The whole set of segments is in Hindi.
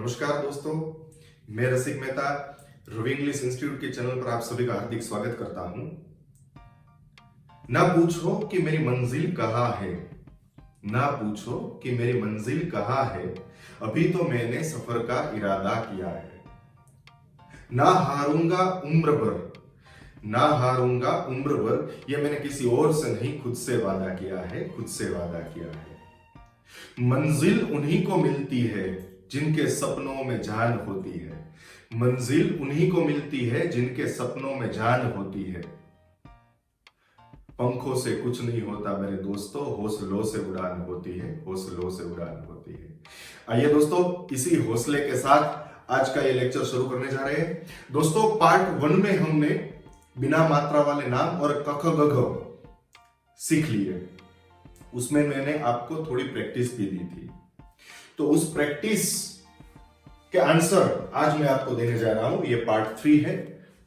नमस्कार दोस्तों, मैं रसिक मेहता रवि इंग्लिश इंस्टीट्यूट के चैनल पर आप सभी का हार्दिक स्वागत करता हूं। ना पूछो कि मेरी मंजिल कहाँ है, ना पूछो कि मेरी मंजिल कहाँ है, अभी तो मैंने सफर का इरादा किया है। ना हारूंगा उम्र भर, ना हारूंगा उम्र भर, ये मैंने किसी और से नहीं खुद से वादा किया है, खुद से वादा किया है। मंजिल उन्हीं को मिलती है जिनके सपनों में जान होती है, मंजिल उन्हीं को मिलती है जिनके सपनों में जान होती है। पंखों से कुछ नहीं होता मेरे दोस्तों, हौसलों से उड़ान होती है, हौसलों से उड़ान होती है। आइए दोस्तों, इसी हौसले के साथ आज का ये लेक्चर शुरू करने जा रहे हैं। दोस्तों, पार्ट 1 में हमने बिना मात्रा वाले नाम और क ख ग घ सीख लिए। उसमें मैंने आपको थोड़ी प्रैक्टिस भी दी थी, तो उस प्रैक्टिस के आंसर आज मैं आपको देने जा रहा हूं। ये पार्ट 3 है।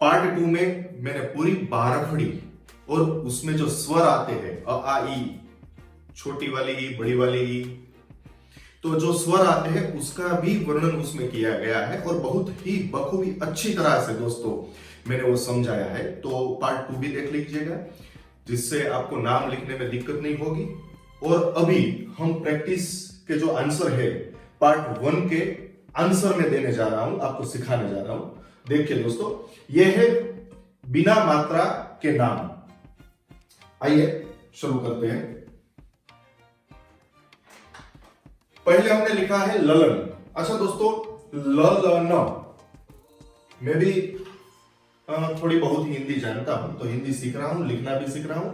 पार्ट 2 में मैंने पूरी 12 खड़ी और उसमें जो स्वर आते हैं अ आ ई, छोटी वाली ई, बड़ी वाली ई, तो जो स्वर आते हैं उसका भी वर्णन उसमें किया गया है और बहुत ही बखूबी अच्छी तरह से दोस्तों मैंने वो समझाया है। तो पार्ट 2 भी देख लीजिएगा, जिससे आपको नाम लिखने में दिक्कत नहीं होगी। और अभी हम प्रैक्टिस के जो आंसर है पार्ट 1 के आंसर में देने जा रहा हूं, आपको सिखाने जा रहा हूं। देखिए दोस्तों, यह है बिना मात्रा के नाम। आइए शुरू करते हैं। पहले हमने लिखा है ललन। अच्छा दोस्तों, ललन, मैं भी थोड़ी बहुत ही हिंदी जानता हूं, तो हिंदी सीख रहा हूं, लिखना भी सीख रहा हूं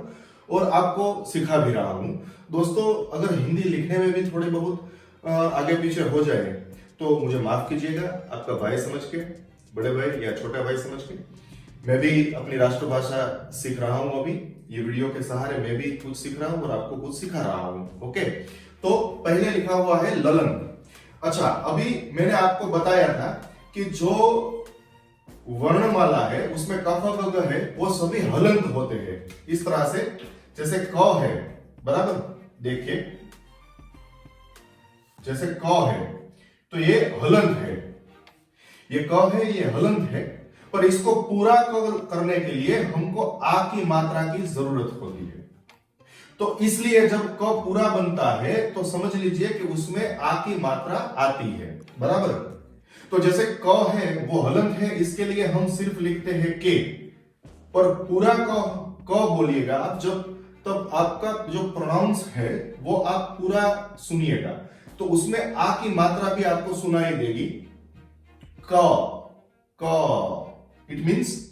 और आपको सिखा भी रहा हूं। दोस्तों, अगर हिंदी लिखने में भी थोड़े बहुत आगे पीछे हो जाए तो मुझे माफ कीजिएगा, आपका भाई समझ के, बड़े भाई या छोटा भाई समझ के। मैं भी अपनी राष्ट्रभाषा सीख रहा हूं। अभी ये वीडियो के सहारे मैं भी कुछ सीख रहा हूं और आपको कुछ सिखा रहा हूं। ओके, तो पहले लिखा हुआ है ललन। अच्छा, अभी मैंने आपको बताया था कि जो वर्णमाला है उसमें क ख ग घ है वो सभी हलंत होते हैं। इस तरह से जैसे क है, बराबर, देखिए जैसे क है तो ये हलंत है, ये क है, ये हलंत है, पर इसको पूरा करने के लिए हमको आ की मात्रा की जरूरत होती है। तो इसलिए जब क पूरा बनता है तो समझ लीजिए कि उसमें आ की मात्रा आती है, बराबर। तो जैसे क है वो हलंत है, इसके लिए हम सिर्फ लिखते हैं के, पर पूरा क बोलिएगा आप जब, तब आपका जो प्रोनाउंस है वो आप पूरा सुनिएगा, तो उसमें आ की मात्रा भी आपको सुनाई देगी। क, इट मींस अ।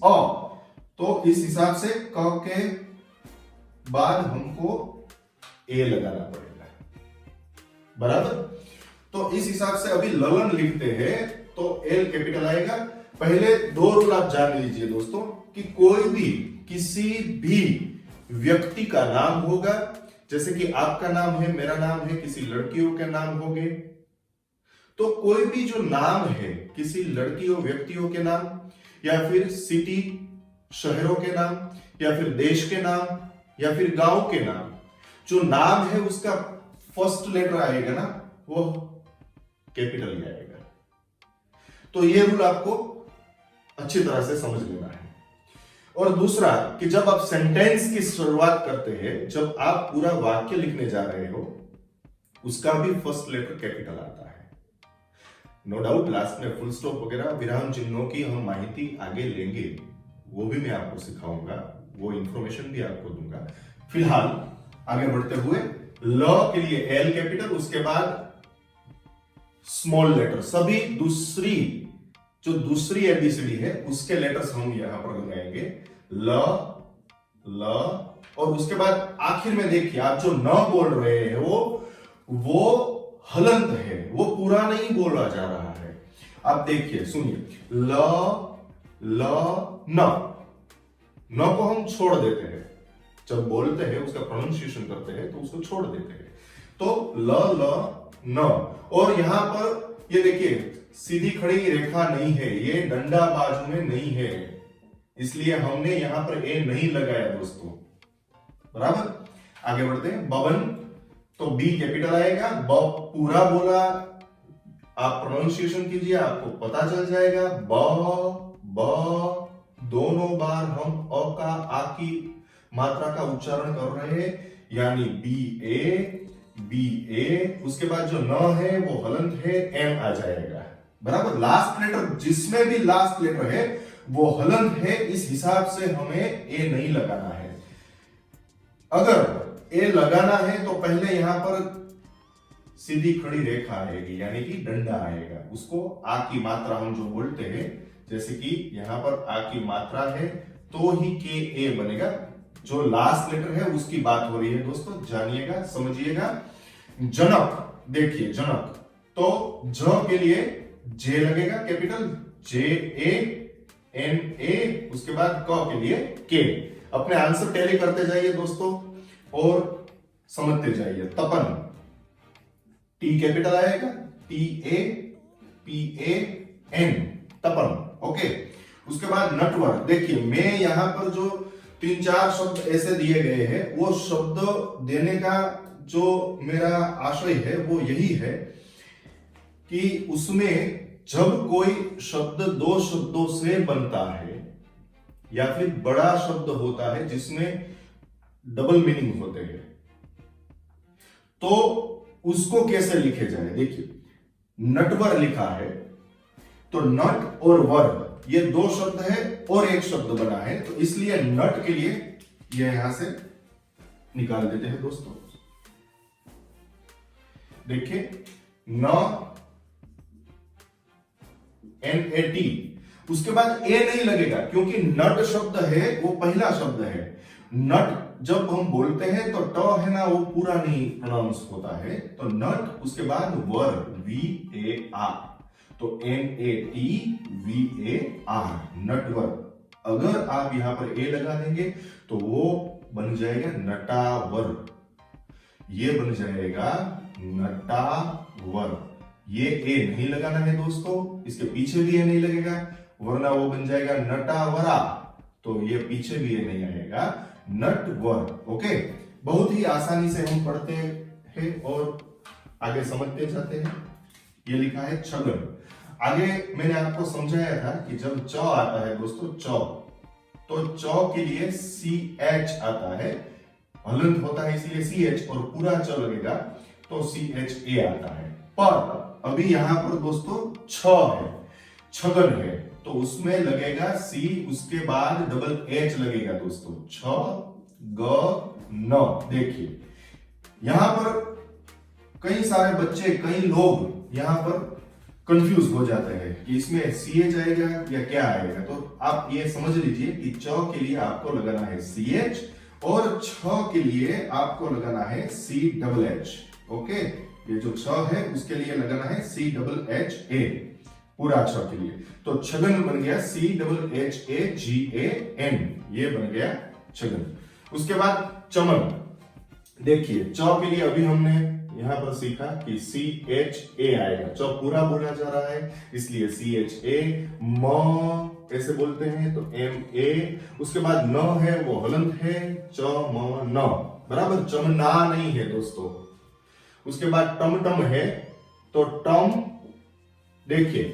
तो इस हिसाब से क के बाद हमको ए लगाना पड़ेगा, बराबर। तो इस हिसाब से अभी ललन लिखते हैं तो एल कैपिटल आएगा। पहले 2 रूल आप जान लीजिए दोस्तों, कि कोई भी किसी भी व्यक्ति का नाम होगा, जैसे कि आपका नाम है, मेरा नाम है, किसी लड़कियों के नाम होंगे, तो कोई भी जो नाम है किसी लड़कियों व्यक्तियों के नाम या फिर सिटी शहरों के नाम या फिर देश के नाम या फिर गांव के नाम, जो नाम है उसका फर्स्ट लेटर आएगा ना, वो कैपिटल ही आएगा। तो ये रूल आपको अच्छी तरह से समझ लेना है। और दूसरा कि जब आप सेंटेंस की शुरुआत करते हैं, जब आप पूरा वाक्य लिखने जा रहे हो, उसका भी फर्स्ट लेटर कैपिटल आता है। नो डाउट लास्ट में फुल स्टॉप वगैरह विराम चिन्हों की हम माहिती आगे लेंगे, वो भी मैं आपको सिखाऊंगा, वो इंफॉर्मेशन भी आपको दूंगा। फिलहाल आगे बढ़ते हुए, ल के लिए एल कैपिटल, उसके बाद स्मॉल लेटर, सभी दूसरी एबीसीडी है उसके लेटर्स हम यहां पर लगाएंगे, ल, और उसके बाद आखिर में देखिए आप जो न बोल रहे हैं वो हलंत है, वो पूरा नहीं बोला जा रहा है। आप देखिए, सुनिए, ल न को हम छोड़ देते हैं, जब बोलते हैं उसका प्रोनाउंसिएशन करते हैं तो उसको छोड़ देते हैं, तो ल न। और यहां पर ये देखिए सीधी खड़ी रेखा नहीं है, ये डंडा बाजू में नहीं है, इसलिए हमने यहां पर ए नहीं लगाया दोस्तों, बराबर। आगे बढ़ते हैं, बवन, तो बी कैपिटल आएगा, ब पूरा बोला आप प्रोनाउंसिएशन कीजिए, आपको पता चल जाएगा। ब दोनों बार हम अ का आ की मात्रा का उच्चारण कर रहे हैं, यानी बी ए। उसके बाद जो न है वो हलंत है, एम आ जाएगा। बराबर, लास्ट लेटर जिसमें भी लास्ट लेटर है वो हलंत है, इस हिसाब से हमें ए नहीं लगाना है। अगर ए लगाना है तो पहले यहां पर सीधी खड़ी रेखा आएगी, यानी कि डंडा आएगा। उसको आ की मात्रा हम जो बोलते हैं, जैसे कि यहां पर आ की मात्रा है तो ही के ए बनेगा। जो लास्ट लेटर है उसकी बात हो रही है दोस्तों, जानिएगा, समझिएगा। जनक, देखिए जनक, तो ज के लिए जे लगेगा, capital J A N A. उसके बाद क के लिए के। अपने आंसर टैली करते जाइए दोस्तों और समझते जाइए। तपन, टी कैपिटल आएगा, T A P A N, Tapan. Okay, उसके बाद नटवर, देखिए मैं यहां पर जो 3-4 शब्द ऐसे दिए गए हैं, वो शब्द देने का जो मेरा आशय है वो यही है कि उसमें जब कोई शब्द 2 शब्दों से बनता है या फिर बड़ा शब्द होता है जिसमें डबल मीनिंग होते हैं, तो उसको कैसे लिखे जाए। देखिए नटवर लिखा है तो नट और वर ये 2 शब्द है और एक शब्द बना है, तो इसलिए नट के लिए यह यहां से निकाल देते हैं दोस्तों। देखिए न NAT, उसके बाद ए नहीं लगेगा क्योंकि नट शब्द है वो पहला शब्द है। नट जब हम बोलते हैं तो ट है ना, वो पूरा नहीं प्रोनाउंस होता है, तो नट, उसके बाद वर VAR, तो NATVAR, नटवर। अगर आप यहां पर ए लगा देंगे तो वो बन जाएगा नटावर, ये बन जाएगा नटावर। ये ए नहीं लगाना है दोस्तों, इसके पीछे भी ए नहीं लगेगा, वरना वो बन जाएगा नटावरा, तो ये पीछे भी ए नहीं आएगा, नटवर। ओके, बहुत ही आसानी से हम पढ़ते हैं और आगे समझते जाते हैं। ये लिखा है छगन। आगे मैंने आपको समझाया था कि जब च आता है दोस्तों, च, तो च के लिए CH आता है, हलंत होता है इसलिए CH, और पूरा च लगेगा तो CHA आता है। पर अभी यहां पर दोस्तों छ है, छगन है, तो उसमें लगेगा C, उसके बाद डबल H लगेगा दोस्तों, छ ग न। देखिए यहां पर कई सारे बच्चे, कई लोग यहां पर कंफ्यूज हो जाते हैं कि इसमें CH आएगा या क्या आएगा। तो आप ये समझ लीजिए कि च के लिए आपको लगाना है CH और छ के लिए आपको लगाना है CHH। ओके, ये जो छ है उसके लिए लगाना है CHHA, पूरा छ के लिए। तो छगन बन गया CHHAGAN, ये बन गया छगन। उसके बाद चमन, देखिए च के लिए अभी हमने यहां पर सीखा कि CHA आएगा, च पूरा बोला जा रहा है इसलिए CHA। म ऐसे बोलते हैं तो MA। उसके बाद न है वो हलंत है, च म न, बराबर, चमना नहीं है दोस्तों। उसके बाद टमटम है तो टम, देखिए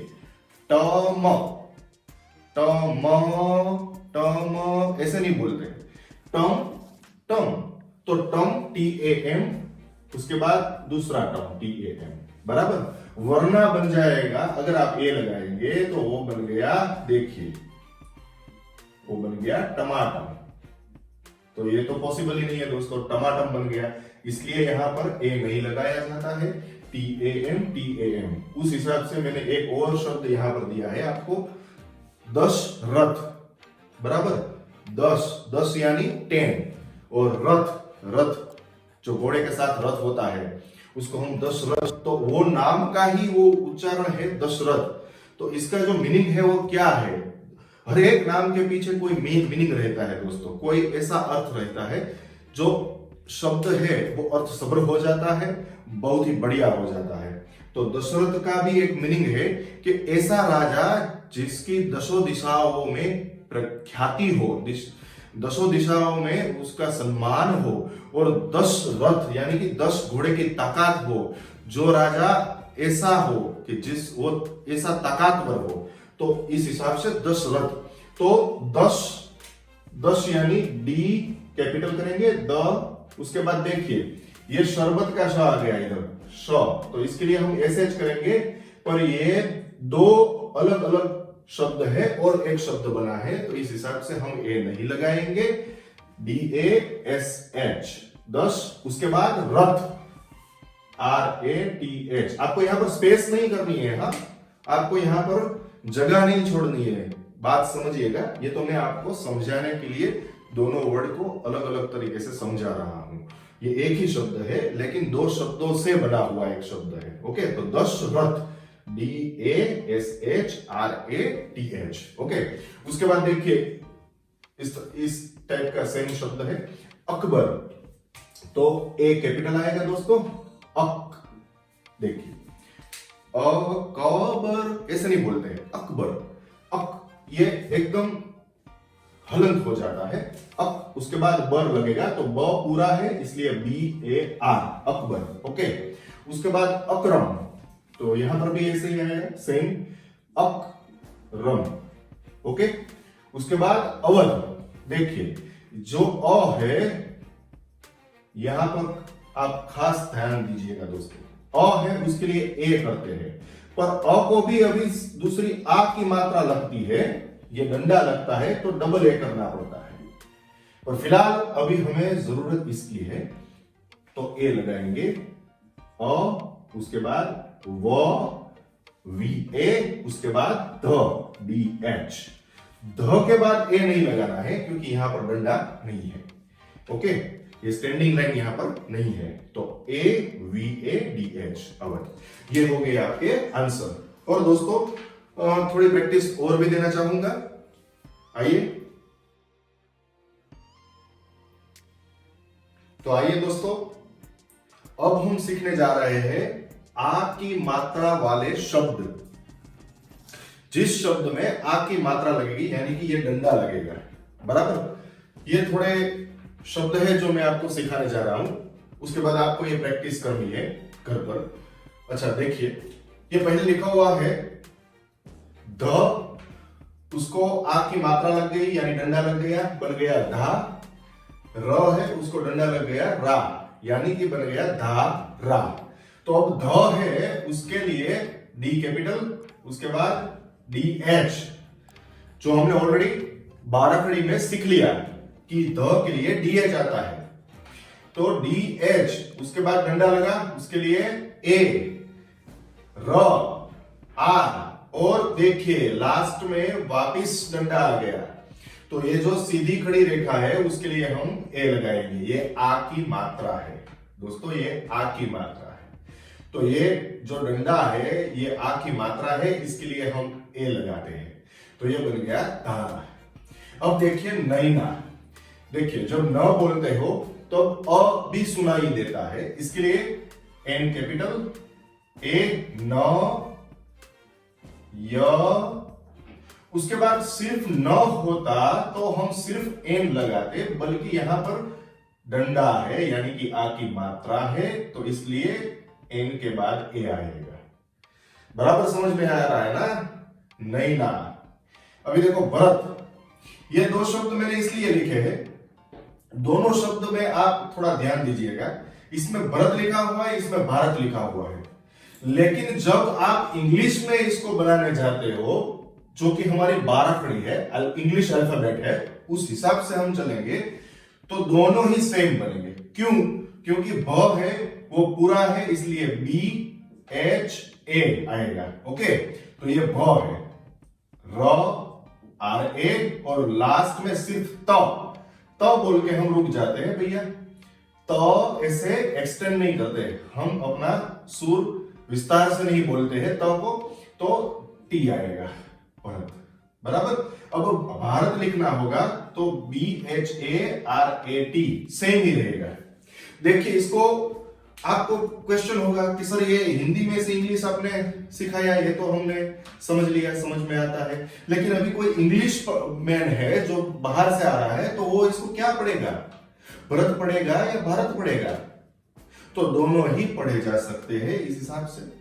टम टम टम ऐसे नहीं बोलते, टम टम, तो टम TAM, उसके बाद दूसरा टम TAM, बराबर। वरना बन जाएगा, अगर आप ए लगाएंगे तो वो बन गया, देखिए वो बन गया टमाटम, तो ये तो पॉसिबल ही नहीं है दोस्तों, टमाटम बन गया, इसलिए यहां पर ए नहीं लगाया जाता है, TAM। उस हिसाब से मैंने एक और शब्द यहां पर दिया है आपको, दशरथ, बराबर, 10 यानी 10, और रथ जो घोड़े के साथ रथ होता है उसको हम दशरथ, तो वो नाम का ही वो उच्चारण है दशरथ। तो इसका जो मीनिंग है वो क्या है, हर एक नाम के पीछे कोई मीनिंग रहता है दोस्तों, कोई ऐसा अर्थ रहता है, जो शब्द है वो अर्थ सबर हो जाता है, बहुत ही बढ़िया हो जाता है। तो दशरथ का भी एक मीनिंग है कि ऐसा राजा जिसकी दसों दिशाओं में प्रख्याति हो, दसों दिशाओं में उसका सम्मान हो, और 10 रथ यानी कि 10 घोड़े की ताकत हो, जो राजा ऐसा हो कि वो ऐसा ताकतवर हो, तो इस हिसाब से दशरथ, तो 10 यानी डी कैपिटल करेंगे, उसके बाद देखिए ये शरबत का श आ गया इधर श, तो इसके लिए हम एस करेंगे, पर ये दो अलग अलग शब्द है और एक शब्द बना है, तो इस हिसाब से हम ए नहीं लगाएंगे, DASH 10, उसके बाद रथ RATH। आपको यहां पर स्पेस नहीं करनी है, हाँ आपको यहां पर जगह नहीं छोड़नी है, बात समझिएगा। ये तो मैं आपको समझाने के लिए दोनों वर्ड को अलग अलग तरीके से समझा रहा हूं। ये एक ही शब्द है लेकिन दो शब्दों से बना हुआ एक शब्द है। ओके, तो दशरथ DASH RATH। ओके, उसके बाद देखिए इस टाइप का सेम शब्द है अकबर, तो ए कैपिटल आएगा दोस्तों, अक, देखिए अकबर ऐसे नहीं बोलते हैं, अकबर, अक, ये एकदम हलंत हो जाता है, अक, उसके बाद बर लगेगा, तो ब पूरा है इसलिए BAR, अकबर। ओके, उसके बाद अकरम, तो यहां पर भी ऐसे ही आएगा सेम, अकरम। ओके, उसके बाद अवध, देखिए जो अ है यहां पर आप खास ध्यान दीजिएगा दोस्तों, अ है उसके लिए ए करते हैं, पर अ को भी अभी दूसरी आ की मात्रा लगती है, ये डंडा लगता है तो डबल ए करना पड़ता है, पर फिलहाल अभी हमें जरूरत इसकी है तो ए लगाएंगे, अ, उसके बाद व, VA, उसके बाद ध, DH, ध के बाद ए नहीं लगाना है क्योंकि यहां पर डंडा नहीं है। ओके, ये स्टैंडिंग लाइन यहां पर नहीं है, तो AVADH अवध। ये हो गए आपके आंसर। और दोस्तों थोड़ी प्रैक्टिस और भी देना चाहूंगा, आइए। तो आइए दोस्तों, अब हम सीखने जा रहे हैं आ की मात्रा वाले शब्द। जिस शब्द में आ की मात्रा लगेगी यानी कि ये डंडा लगेगा, बराबर। ये थोड़े शब्द है जो मैं आपको सिखाने जा रहा हूं, उसके बाद आपको ये प्रैक्टिस करनी है घर पर। अच्छा देखिए, ये पहले लिखा हुआ है ध, उसको आ की मात्रा लग गई यानी डंडा लग गया, बन गया धा। र है उसको डंडा लग गया रा, यानी कि बन गया धा रा। तो अब ध है उसके लिए डी कैपिटल, उसके बाद DH, जो हमने ऑलरेडी 12 कड़ी में सीख लिया कि ध के लिए DH आता है, तो DH, उसके बाद डंडा लगा उसके लिए A, र, R, और देखिए लास्ट में वापिस डंडा आ गया, तो ये जो सीधी खड़ी रेखा है उसके लिए हम ए लगाएंगे। ये आ की मात्रा है दोस्तों, ये आ की मात्रा है, तो ये जो डंडा है ये आ की मात्रा है, इसके लिए हम ए लगाते हैं, तो ये बन गया धारा। अब देखिए नैना, देखिए जब न बोलते हो तो अ भी सुनाई देता है, इसके लिए एन कैपिटल, ए, न, य, उसके बाद सिर्फ न होता तो हम सिर्फ एन लगाते, बल्कि यहां पर डंडा है यानी कि आ की मात्रा है, तो इसलिए एन के बाद ए आएगा। बराबर समझ में आ रहा है ना? नैना। अभी देखो भरत, ये दो शब्द मैंने इसलिए लिखे हैं, दोनों शब्द में आप थोड़ा ध्यान दीजिएगा, इसमें भरत लिखा हुआ है, इसमें भारत लिखा हुआ है, लेकिन जब आप इंग्लिश में इसको बनाने जाते हो, जो कि हमारी 12 कड़ी है, इंग्लिश अल्फाबेट है, उस हिसाब से हम चलेंगे तो दोनों ही सेम बनेंगे। क्यों? क्योंकि भ है वो पूरा है, इसलिए BHA आएगा। ओके, तो ये भ है, RA, और लास्ट में सिर्फ त बोल के हम रुक जाते हैं भैया, तो ऐसे एक्सटेंड नहीं करते, हम अपना सुर विस्तार से नहीं बोलते हैं त को, तो टी आएगा भारत। बराबर। अब भारत लिखना होगा तो BHARAT सेम ही रहेगा। देखिए इसको आपको क्वेश्चन होगा कि सर ये हिंदी में से इंग्लिश आपने सिखाया, ये तो हमने समझ लिया, समझ में आता है, लेकिन अभी कोई इंग्लिश मैन है जो बाहर से आ रहा है, तो वो इसको क्या पढ़ेगा, भरत पढ़ेगा या भारत पढ़ेगा? तो दोनों ही पढ़े जा सकते हैं इस हिसाब से।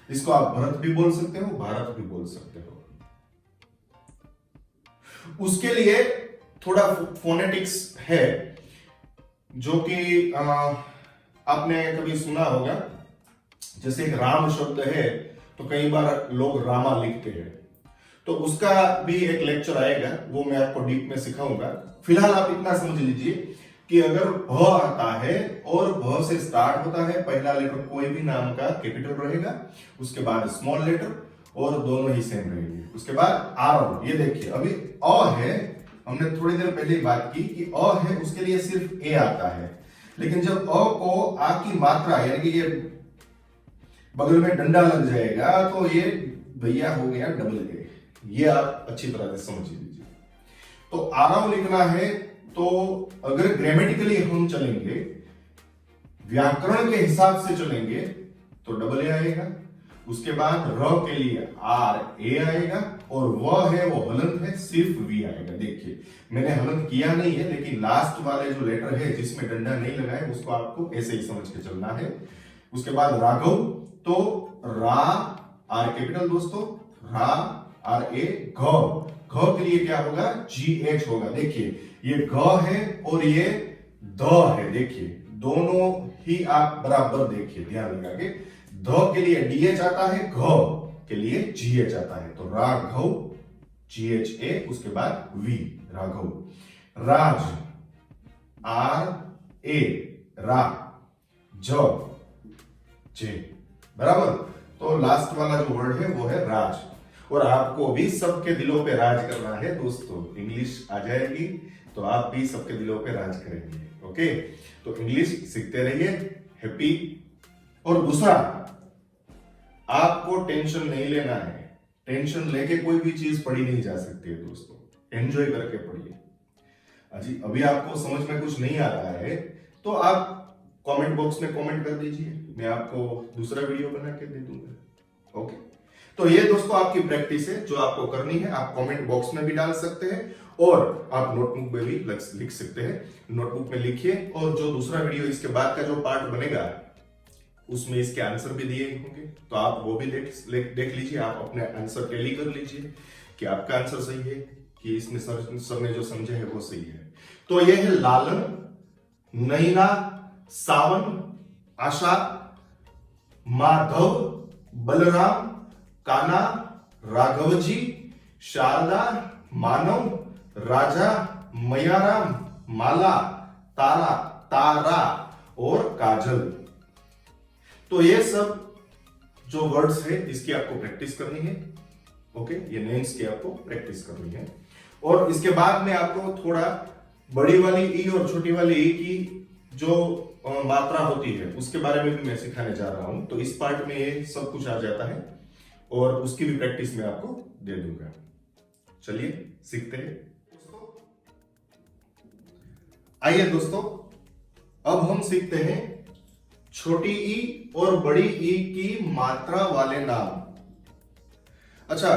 इसको आप भरत भी बोल सकते हो, भारत भी बोल सकते हो। उसके लिए थोड़ा फोनेटिक्स है जो कि आपने कभी सुना होगा। जैसे एक राम शब्द है तो कई बार लोग रामा लिखते हैं, तो उसका भी एक लेक्चर आएगा, वो मैं आपको डीप में सिखाऊंगा। फिलहाल आप इतना समझ लीजिए कि अगर भ आता है और भ से स्टार्ट होता है, पहला लेटर कोई भी नाम का कैपिटल रहेगा, उसके बाद स्मॉल लेटर और दोनों ही सेम रहेंगे, उसके बाद आर। ये देखिए अभी अ है, हमने थोड़ी देर पहले ही बात की कि अ है, उसके लिए सिर्फ ए आता है। लेकिन जब अ को आ की मात्रा यानी कि ये बगल में डंडा लग जाएगा तो ये भैया हो गया डबल ए। ये आप अच्छी तरह से समझ लीजिए। तो आरव लिखना है तो अगर ग्रामेटिकली हम चलेंगे, व्याकरण के हिसाब से चलेंगे तो डबल ए आएगा। उसके बाद र के लिए आर ए आएगा और वह है वो हलंत है, सिर्फ वी आएगा। देखिए मैंने हलंत किया नहीं है, लेकिन लास्ट वाले जो लेटर है जिसमें डंडा नहीं लगा है उसको आपको ऐसे ही समझ के चलना है। उसके बाद राघव, तो रा आर कैपिटल दोस्तों, रा आर ए, घ के लिए क्या होगा, जी एच होगा। देखिए ये घ है और ये द है, देखिए दोनों ही आप बराबर देखिए, ध्यान लगा के। ध के लिए डी एच आता है, घ के लिए जी एच आता है, तो राघव जी एच ए, उसके बाद we Raghav. Raj R A, रा ज जे, बराबर। तो लास्ट वाला जो वर्ड है वो है राज, और आपको भी सबके दिलों पे राज करना है दोस्तों। इंग्लिश आ जाएगी तो आप भी सबके दिलों पे राज करेंगे। ओके, तो इंग्लिश सीखते रहिए, हैप्पी। और दूसरा, आपको टेंशन नहीं लेना है। टेंशन लेके कोई भी चीज पढ़ी नहीं जा सकती है दोस्तों, एंजॉय करके पढ़िए। अजी अभी आपको समझ में कुछ नहीं आ रहा है तो आप कमेंट बॉक्स में कमेंट कर दीजिए, मैं आपको दूसरा वीडियो बना के दे दूंगा। ओके, तो ये दोस्तों आपकी प्रैक्टिस है जो आपको करनी है। आप कमेंट बॉक्स में भी डाल सकते हैं और आप नोटबुक में भी लिख सकते हैं। नोटबुक में लिखिए और जो दूसरा वीडियो इसके बाद का जो पार्ट बनेगा उसमें इसके आंसर भी दिए होंगे, तो आप वो भी देख लीजिए। आप अपने आंसर टैली कर लीजिए कि आपका आंसर सही है कि इसमें सर ने जो समझे है वो सही है। तो ये है लालन, नैना, सावन, आशा, माधव, बलराम, काना, राघवजी, शारदा, मानव, राजा, मयाराम, माला, तारा, तारा और काजल। तो ये सब जो वर्ड्स है इसकी आपको प्रैक्टिस करनी है। ओके, ये नेम्स की आपको प्रैक्टिस करनी है। और इसके बाद में आपको थोड़ा बड़ी वाली ई और छोटी वाली ई की जो मात्रा होती है उसके बारे में भी मैं सिखाने जा रहा हूं। तो इस पार्ट में ये सब कुछ आ जाता है और उसकी भी प्रैक्टिस मैं आपको दे दूंगा। चलिए सीखते हैं। आइए दोस्तों, अब हम सीखते हैं छोटी ई और बड़ी ई की मात्रा वाले नाम। अच्छा,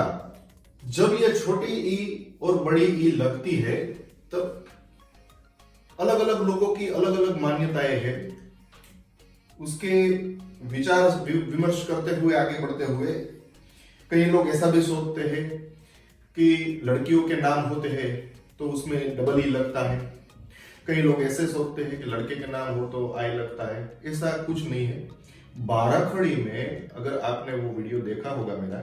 जब ये छोटी ई और बड़ी ई लगती है तब अलग अलग लोगों की अलग अलग मान्यताएं हैं। उसके विचार विमर्श करते हुए, आगे बढ़ते हुए, कई लोग ऐसा भी सोचते हैं कि लड़कियों के नाम होते हैं तो उसमें डबल ई लगता है। कई लोग ऐसे सोचते हैं कि लड़के के नाम हो तो आई लगता है। ऐसा कुछ नहीं है। 12 खड़ी में अगर आपने वो वीडियो देखा होगा मेरा,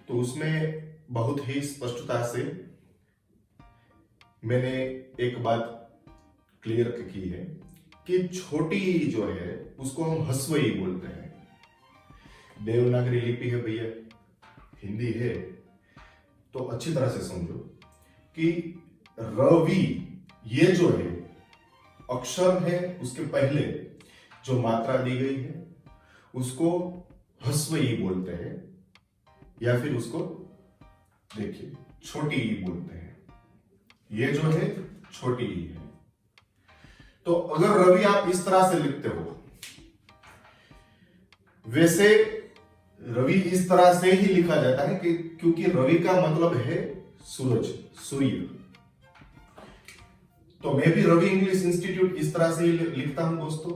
तो उसमें बहुत ही स्पष्टता से मैंने एक बात क्लियर की है कि छोटी जो है उसको हम ह्रस्व ई बोलते हैं। देवनागरी लिपि है भैया, हिंदी है, तो अच्छी तरह से समझो कि रवि ये जो है अक्षर है, उसके पहले जो मात्रा दी गई है उसको ह्रस्व ई बोलते हैं, या फिर उसको देखिए छोटी ई बोलते हैं। ये जो है छोटी ई है। तो अगर रवि आप इस तरह से लिखते हो, वैसे रवि इस तरह से ही लिखा जाता है कि क्योंकि रवि का मतलब है सूरज, सूर्य। तो मैं भी रवि इंग्लिश इंस्टीट्यूट इस तरह से ही लिखता हूं दोस्तों।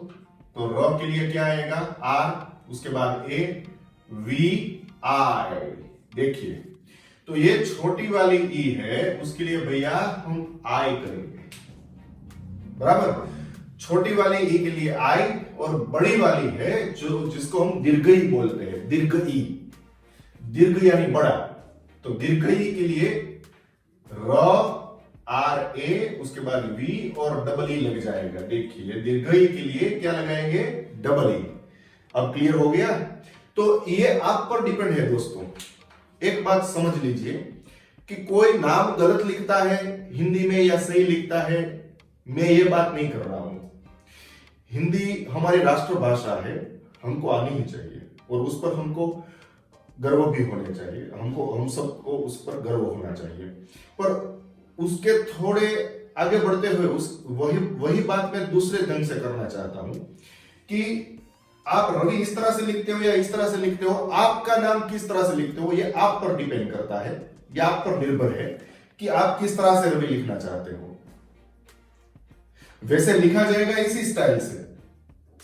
तो र के लिए क्या आएगा, आर, उसके बाद ए, वी आई। देखिए, तो ये छोटी वाली ई है, उसके लिए भैया हम आई करेंगे, बराबर। छोटी वाली ई के लिए आई, और बड़ी वाली है जो जिसको हम दीर्घ ई बोलते हैं, दीर्घ ई, दीर्घ यानी बड़ा। तो दीर्घ ई के लिए र आर ए, उसके बाद वी और डबल ई लग जाएगा। देखिए, दीर्घ ई के लिए क्या लगाएंगे, डबल ई। अब क्लियर हो गया। तो ये आप पर डिपेंड है दोस्तों। एक बात समझ लीजिए कि कोई नाम गलत लिखता है हिंदी में या सही लिखता है, मैं ये बात नहीं कर रहा हूं। हिंदी हमारी राष्ट्रभाषा है, हमको आनी ही चाहिए, और उस पर हमको गर्व भी होने चाहिए। हम सबको उस पर गर्व होना चाहिए। पर उसके थोड़े आगे बढ़ते हुए वही बात मैं दूसरे ढंग से करना चाहता हूं कि आप रवि इस तरह से लिखते हो या इस तरह से लिखते हो, आपका नाम किस तरह से लिखते हो, ये आप पर डिपेंड करता है, या आप पर निर्भर है कि आप किस तरह से रवि लिखना चाहते हो। वैसे लिखा जाएगा इसी स्टाइल से,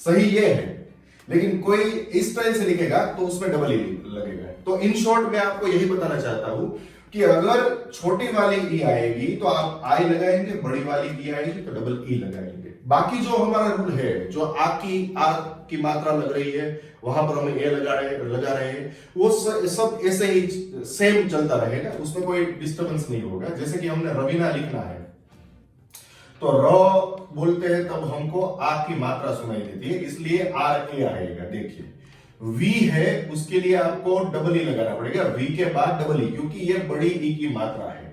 सही ये है, लेकिन कोई इस स्टाइल से लिखेगा तो उसमें डबल ई लगेगा। तो इन शॉर्ट मैं आपको यही बताना चाहता हूं कि अगर छोटी वाली ई आएगी तो आप आई लगाएंगे, बड़ी वाली ई आएगी तो डबल ई लगाएंगे। बाकी जो हमारा रूल है, जो आ की मात्रा लग रही है वहां पर हम ए लगा रहे हैं, वो सब ऐसे ही सेम चलता रहेगा, उसमें कोई डिस्टर्बेंस नहीं होगा। जैसे कि हमने रवीना लिखना है तो र बोलते हैं तब हमको आ की मात्रा सुनाई देती है, इसलिए आर ए आएगा। देखिए, वी है, उसके लिए आपको डबल ई लगाना पड़ेगा, वी के बाद डबल ई, क्योंकि ये बड़ी ई की मात्रा है।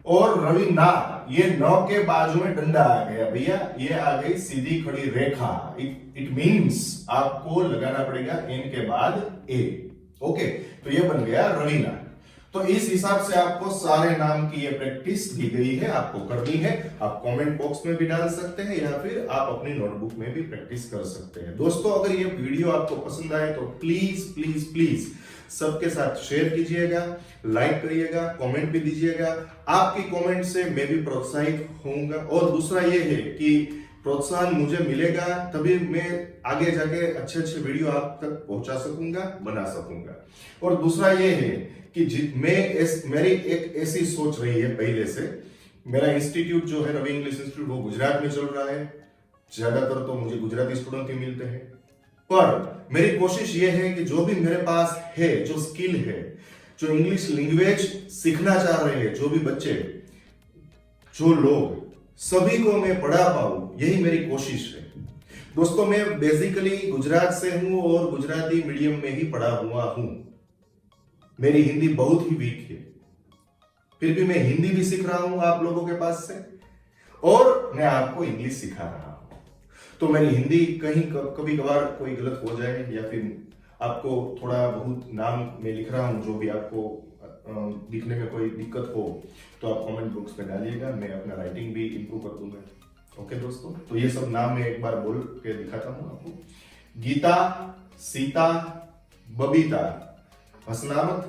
और रवीना, ये नौ के बाजू में डंडा आ गया भैया, ये आ गई सीधी खड़ी रेखा। इट मींस आपको लगाना पड़ेगा एन के बाद ए। ओके, तो ये बन गया रवीना। तो इस हिसाब से आपको सारे नाम की ये प्रैक्टिस दी गई है, आपको करनी है। आप कमेंट बॉक्स में भी डाल सकते हैं या फिर आप अपनी नोटबुक में भी प्रैक्टिस कर सकते हैं। दोस्तों, अगर ये वीडियो आपको पसंद आए तो प्लीज प्लीज प्लीज सबके साथ शेयर कीजिएगा, लाइक करिएगा, कमेंट भी दीजिएगा। आपकी कमेंट से मैं भी प्रोत्साहित होऊंगा, और दूसरा ये है कि प्रोत्साहन मुझे मिलेगा तभी मैं आगे जाके अच्छे अच्छे वीडियो आप तक पहुंचा सकूंगा, बना सकूंगा। और दूसरा ये है कि मेरी एक ऐसी सोच रही है पहले से, मेरा इंस्टीट्यूट जो है रवि इंग्लिश इंस्टीट्यूट, वो गुजरात में चल रहा है। ज्यादातर तो मुझे गुजराती स्टूडेंट ही मिलते हैं, पर मेरी कोशिश ये है कि जो भी मेरे पास है, जो स्किल है, जो इंग्लिश लैंग्वेज सीखना चाह रहे हैं, जो भी बच्चे, जो लोग, सभी को मैं पढ़ा पाऊं, यही मेरी कोशिश है। दोस्तों, मैं बेसिकली गुजरात से हूं और गुजराती मीडियम में ही पढ़ा हुआ हूं। मेरी हिंदी बहुत ही वीक है, फिर भी मैं हिंदी भी सीख रहा हूं आप लोगों के पास से, और मैं आपको इंग्लिश सिखा रहा हूं। तो मेरी हिंदी कहीं कभी कभार कोई गलत हो जाए, या फिर आपको थोड़ा बहुत नाम में लिख रहा हूं जो भी आपको लिखने में कोई दिक्कत हो, तो आप कमेंट बॉक्स में डालिएगा, मैं अपना राइटिंग भी इंप्रूव कर दूंगा। ओके दोस्तों, तो ये सब नाम मैं एक बार बोल के दिखाता हूं आपको। गीता, सीता, बबीता, हसनामत,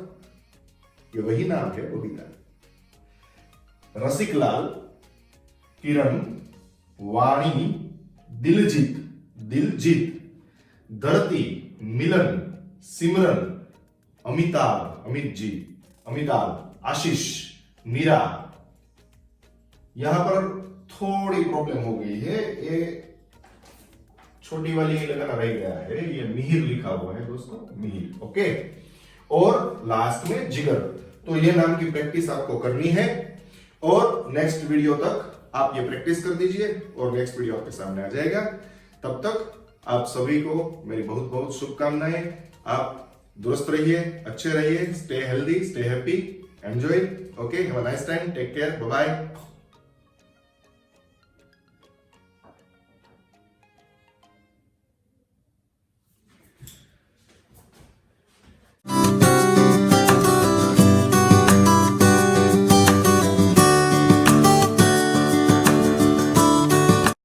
ये वही नाम है बबीता। रसिकलाल, किरण, वाणी, दिलजीत, धरती, मिलन, सिमरन, अमिताभ, आशीष, मीरा। यहां पर थोड़ी प्रॉब्लम हो गई है, ये छोटी वाली ये लगाना रह गया है, ये मिहिर लिखा हुआ है दोस्तों, मिहिर। ओके, और लास्ट में जिगर। तो ये नाम की प्रैक्टिस आपको करनी है, और नेक्स्ट वीडियो तक आप ये प्रैक्टिस कर दीजिए, और नेक्स्ट वीडियो आपके सामने आ जाएगा। तब तक आप सभी को मेरी बहुत बहुत शुभकामनाएं। आप दुरुस्त रहिए, अच्छे रहिए, stay healthy, stay happy, enjoy. Okay, have a nice time, take care, bye bye.